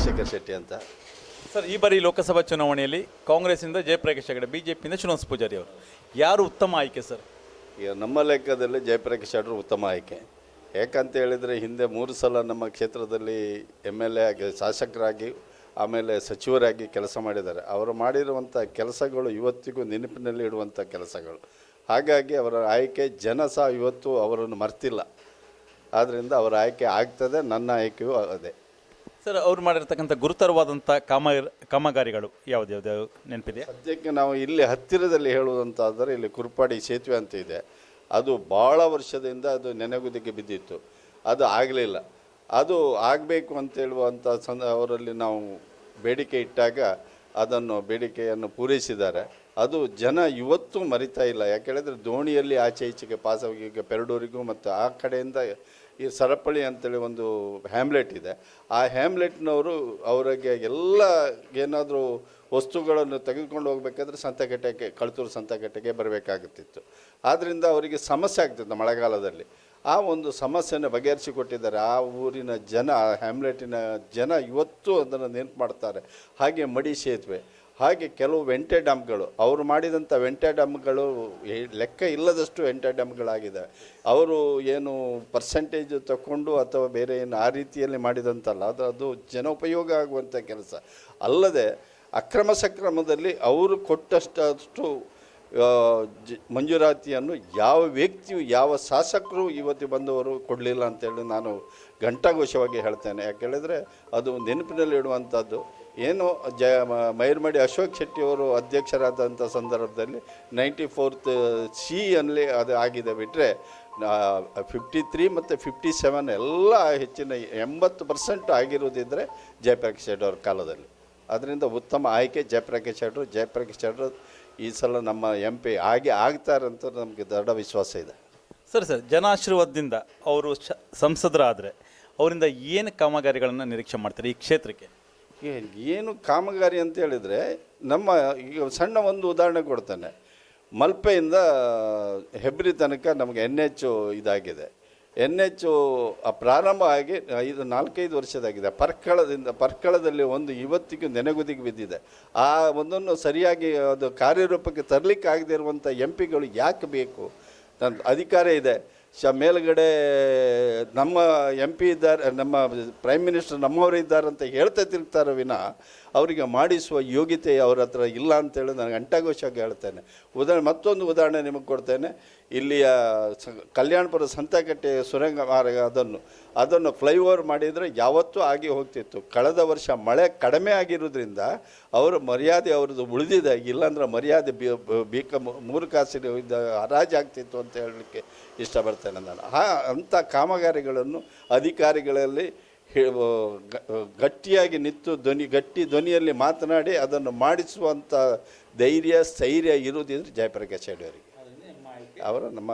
ರಾಜಶೇಖರ್ ಶೆಟ್ಟಿ ಅಂತ. ಸರ್, ಈ ಬಾರಿ ಲೋಕಸಭಾ ಚುನಾವಣೆಯಲ್ಲಿ ಕಾಂಗ್ರೆಸ್ಸಿಂದ ಜಯಪ್ರಕಾಶ್ ಹೆಗಡೆ, ಬಿಜೆಪಿಯಿಂದ ಶ್ರೀನಿವಾಸ ಪೂಜಾರಿ ಅವರು, ಯಾರು ಉತ್ತಮ ಆಯ್ಕೆ ಸರ್? ಈಗ ನಮ್ಮ ಲೆಕ್ಕದಲ್ಲಿ ಜಯಪ್ರಕಾಶ್ ಹೆಗಡೆ ಉತ್ತಮ ಆಯ್ಕೆ. ಯಾಕಂತ ಹೇಳಿದರೆ ಹಿಂದೆ 3 ಸಲ ನಮ್ಮ ಕ್ಷೇತ್ರದಲ್ಲಿ MLA ಆಗಿ, ಶಾಸಕರಾಗಿ, ಆಮೇಲೆ ಸಚಿವರಾಗಿ ಕೆಲಸ ಮಾಡಿದ್ದಾರೆ. ಅವರು ಮಾಡಿರುವಂಥ ಕೆಲಸಗಳು ಇವತ್ತಿಗೂ ನೆನಪಿನಲ್ಲಿ ಇಡುವಂಥ ಕೆಲಸಗಳು. ಹಾಗಾಗಿ ಅವರ ಆಯ್ಕೆ ಜನ ಸಹ ಇವತ್ತು ಅವರನ್ನು ಮರ್ತಿಲ್ಲ. ಆದ್ದರಿಂದ ಅವರ ಆಯ್ಕೆ ಆಗ್ತದೆ. ನನ್ನ ಆಯ್ಕೆಯೂ ಅದೇ. ಸರ್, ಅವ್ರು ಮಾಡಿರ್ತಕ್ಕಂಥ ಗುರುತರವಾದಂಥ ಕಾಮಗಾರಿಗಳು ಯಾವ್ದು ನೆನಪಿದೆ? ಸದ್ಯಕ್ಕೆ ನಾವು ಇಲ್ಲಿ ಹತ್ತಿರದಲ್ಲಿ ಹೇಳುವುದಂತಾದರೆ ಇಲ್ಲಿ ಕುರ್ಪಾಡಿ ಸೇತುವೆ ಅಂತ ಇದೆ. ಅದು ಭಾಳ ವರ್ಷದಿಂದ ಅದು ನೆನೆಗುದಿಗೆ ಬಿದ್ದಿತ್ತು. ಅದು ಆಗಲಿಲ್ಲ. ಅದು ಆಗಬೇಕು ಅಂತೇಳುವಂಥ ಅವರಲ್ಲಿ ನಾವು ಬೇಡಿಕೆ ಇಟ್ಟಾಗ ಅದನ್ನು ಬೇಡಿಕೆಯನ್ನು ಪೂರೈಸಿದ್ದಾರೆ. ಅದು ಜನ ಇವತ್ತು ಮರಿತಾ ಇಲ್ಲ. ಯಾಕೆ ಹೇಳಿದ್ರೆ ದೋಣಿಯಲ್ಲಿ ಆಚೆ ಈಚೆಗೆ ಪಾಸಾಗಿ ಪೆರಡೂರಿಗೂ ಮತ್ತು ಆ ಕಡೆಯಿಂದ ಈ ಸರಪಳಿ ಅಂತೇಳಿ ಒಂದು ಹ್ಯಾಮ್ಲೆಟ್ ಇದೆ. ಆ ಹ್ಯಾಮ್ಲೆಟ್ನವರು ಅವರಿಗೆ ಎಲ್ಲ ಏನಾದರೂ ವಸ್ತುಗಳನ್ನು ತೆಗೆದುಕೊಂಡು ಹೋಗಬೇಕಾದ್ರೆ ಸಂತೆಕಟ್ಟೆಗೆ, ಕಳ್ತೂರು ಸಂತೆಕಟ್ಟೆಗೆ ಬರಬೇಕಾಗುತ್ತಿತ್ತು. ಆದ್ದರಿಂದ ಅವರಿಗೆ ಸಮಸ್ಯೆ ಆಗ್ತಿತ್ತು ಮಳೆಗಾಲದಲ್ಲಿ. ಆ ಒಂದು ಸಮಸ್ಯೆಯನ್ನು ಬಗೆಹರಿಸಿಕೊಟ್ಟಿದ್ದಾರೆ. ಆ ಊರಿನ ಜನ, ಹ್ಯಾಮ್ಲೆಟಿನ ಜನ ಇವತ್ತು ಅದನ್ನು ನೆನಪು ಮಾಡ್ತಾರೆ. ಹಾಗೆ ಮಡಿ ಸೇತುವೆ, ಹಾಗೆ ಕೆಲವು ವೆಂಟೆ ಡ್ಯಾಮ್ಗಳು, ಅವರು ಮಾಡಿದಂಥ ವೆಂಟೆ ಡ್ಯಾಮ್ಗಳು ಲೆಕ್ಕ ಇಲ್ಲದಷ್ಟು ವೆಂಟೆ ಡ್ಯಾಮ್ಗಳಾಗಿದೆ. ಅವರು ಏನು ಪರ್ಸೆಂಟೇಜ್ ತಗೊಂಡು ಅಥವಾ ಬೇರೆ ಏನು ಆ ರೀತಿಯಲ್ಲಿ ಮಾಡಿದಂತಲ್ಲ, ಅದು ಜನೋಪಯೋಗ ಆಗುವಂಥ ಕೆಲಸ. ಅಲ್ಲದೆ ಅಕ್ರಮ ಸಕ್ರಮದಲ್ಲಿ ಅವರು ಕೊಟ್ಟಷ್ಟು ಮಂಜೂರಾತಿಯನ್ನು ಯಾವ ವ್ಯಕ್ತಿಯು, ಯಾವ ಶಾಸಕರು ಇವತ್ತು ಬಂದವರು ಕೊಡಲಿಲ್ಲ ಅಂತೇಳಿ ನಾನು ಘಂಟಾಘೋಷವಾಗಿ ಹೇಳ್ತೇನೆ. ಯಾಕೆ ಹೇಳಿದರೆ ಅದು ನೆನಪಿನಲ್ಲಿ ಇಡುವಂಥದ್ದು. ಏನು ಮೈರ್ಮಡಿ ಅಶೋಕ್ ಶೆಟ್ಟಿಯವರು ಅಧ್ಯಕ್ಷರಾದಂಥ ಸಂದರ್ಭದಲ್ಲಿ 94th C ಅಲ್ಲಿ ಅದು ಆಗಿದೆ. ಬಿಟ್ಟರೆ 53 ಮತ್ತು 57 ಎಲ್ಲ ಹೆಚ್ಚಿನ 80% ಆಗಿರುವುದಿದ್ದರೆ ಜಯಪ್ರಕಾಶ್ ಹೆಗಡೆ ಅವ್ರ ಕಾಲದಲ್ಲಿ. ಅದರಿಂದ ಉತ್ತಮ ಆಯ್ಕೆ ಜಯಪ್ರಕಾಶ್ ಹೆಗಡೆ. ಜಯಪ್ರಕಾಶ್ ಹೆಗಡೆ ಈ ಸಲ ನಮ್ಮ MP ಆಗ್ತಾರೆ ಅಂತ ನಮಗೆ ದೃಢ ವಿಶ್ವಾಸ ಇದೆ. ಸರ್, ಜನಾಶೀರ್ವಾದದಿಂದ ಅವರು ಸಂಸದರಾದರೆ ಅವರಿಂದ ಏನು ಕಾಮಗಾರಿಗಳನ್ನು ನಿರೀಕ್ಷೆ ಮಾಡ್ತಾರೆ ಈ ಕ್ಷೇತ್ರಕ್ಕೆ? ಏನು ಕಾಮಗಾರಿ ಅಂತ ಹೇಳಿದರೆ, ನಮ್ಮ ಈಗ ಸಣ್ಣ ಒಂದು ಉದಾಹರಣೆ ಕೊಡ್ತಾನೆ. ಮಲ್ಪೆಯಿಂದ ಹೆಬ್ರಿ ತನಕ ನಮಗೆ NH ಇದಾಗಿದೆ. NH ಪ್ರಾರಂಭ ಆಗಿ 4-5 ವರ್ಷದಾಗಿದೆ. ಪರ್ಕಳದಲ್ಲಿ ಒಂದು ಇವತ್ತಿಗೂ ನೆನೆಗುದಿಗೆ ಬಿದ್ದಿದೆ. ಆ ಒಂದನ್ನು ಸರಿಯಾಗಿ ಅದು ಕಾರ್ಯರೂಪಕ್ಕೆ ತರಲಿಕ್ಕೆ ಆಗದೆ ಇರುವಂಥ MPಗಳು ಯಾಕೆ ಬೇಕು? ನನ್ನ ಅಧಿಕಾರ ಇದೆ, ಮೇಲುಗಡೆ ನಮ್ಮ MP ಇದ್ದಾರೆ, ನಮ್ಮ ಪ್ರೈಮ್ ಮಿನಿಸ್ಟರ್ ನಮ್ಮವರು ಇದ್ದಾರೆ ಅಂತ ಹೇಳ್ತಾ ತಿರುಗ್ತಾರೆ ವಿನ ಅವರಿಗೆ ಮಾಡಿಸುವ ಯೋಗ್ಯತೆ ಅವ್ರ ಹತ್ರ ಇಲ್ಲ ಅಂತೇಳಿ ನಾನು ಘಂಟಾಘೋಷವಾಗಿ ಹೇಳ್ತೇನೆ. ಮತ್ತೊಂದು ಉದಾಹರಣೆ ನಿಮಗೆ ಕೊಡ್ತೇನೆ. ಇಲ್ಲಿಯ ಕಲ್ಯಾಣಪುರ ಸಂತೆಕಟ್ಟೆ ಸುರಂಗ ಮಾರ್ಗ ಅದನ್ನು ಫ್ಲೈಓವರ್ ಮಾಡಿದರೆ ಯಾವತ್ತೂ ಆಗಿ ಹೋಗ್ತಿತ್ತು. ಕಳೆದ ವರ್ಷ ಮಳೆ ಕಡಿಮೆ ಆಗಿರೋದ್ರಿಂದ ಅವರ ಮರ್ಯಾದೆ ಅವ್ರದ್ದು ಉಳಿದಿದೆ. ಇಲ್ಲಾಂದ್ರೆ ಮರ್ಯಾದೆ ಬೀಕ 3 ಕಾಸಿನ ಹರಾಜಾಗ್ತಿತ್ತು ಅಂತ ಹೇಳಲಿಕ್ಕೆ ಇಷ್ಟಪಡ್ತೇನೆ ನಾನು. ಅಂಥ ಕಾಮಗಾರಿಗಳನ್ನು ಅಧಿಕಾರಿಗಳಲ್ಲಿ ಗಟ್ಟಿಯಾಗಿ ನಿಂತು ಗಟ್ಟಿ ಧ್ವನಿಯಲ್ಲಿ ಮಾತನಾಡಿ ಅದನ್ನು ಮಾಡಿಸುವಂಥ ಧೈರ್ಯ, ಸ್ಥೈರ್ಯ ಇರುವುದಿದ್ರೆ ಜಯಪ್ರಕಾಶ್ ಹೆಗಡೆ ಅವರಿಗೆ. ಅವರ ನಮ್ಮ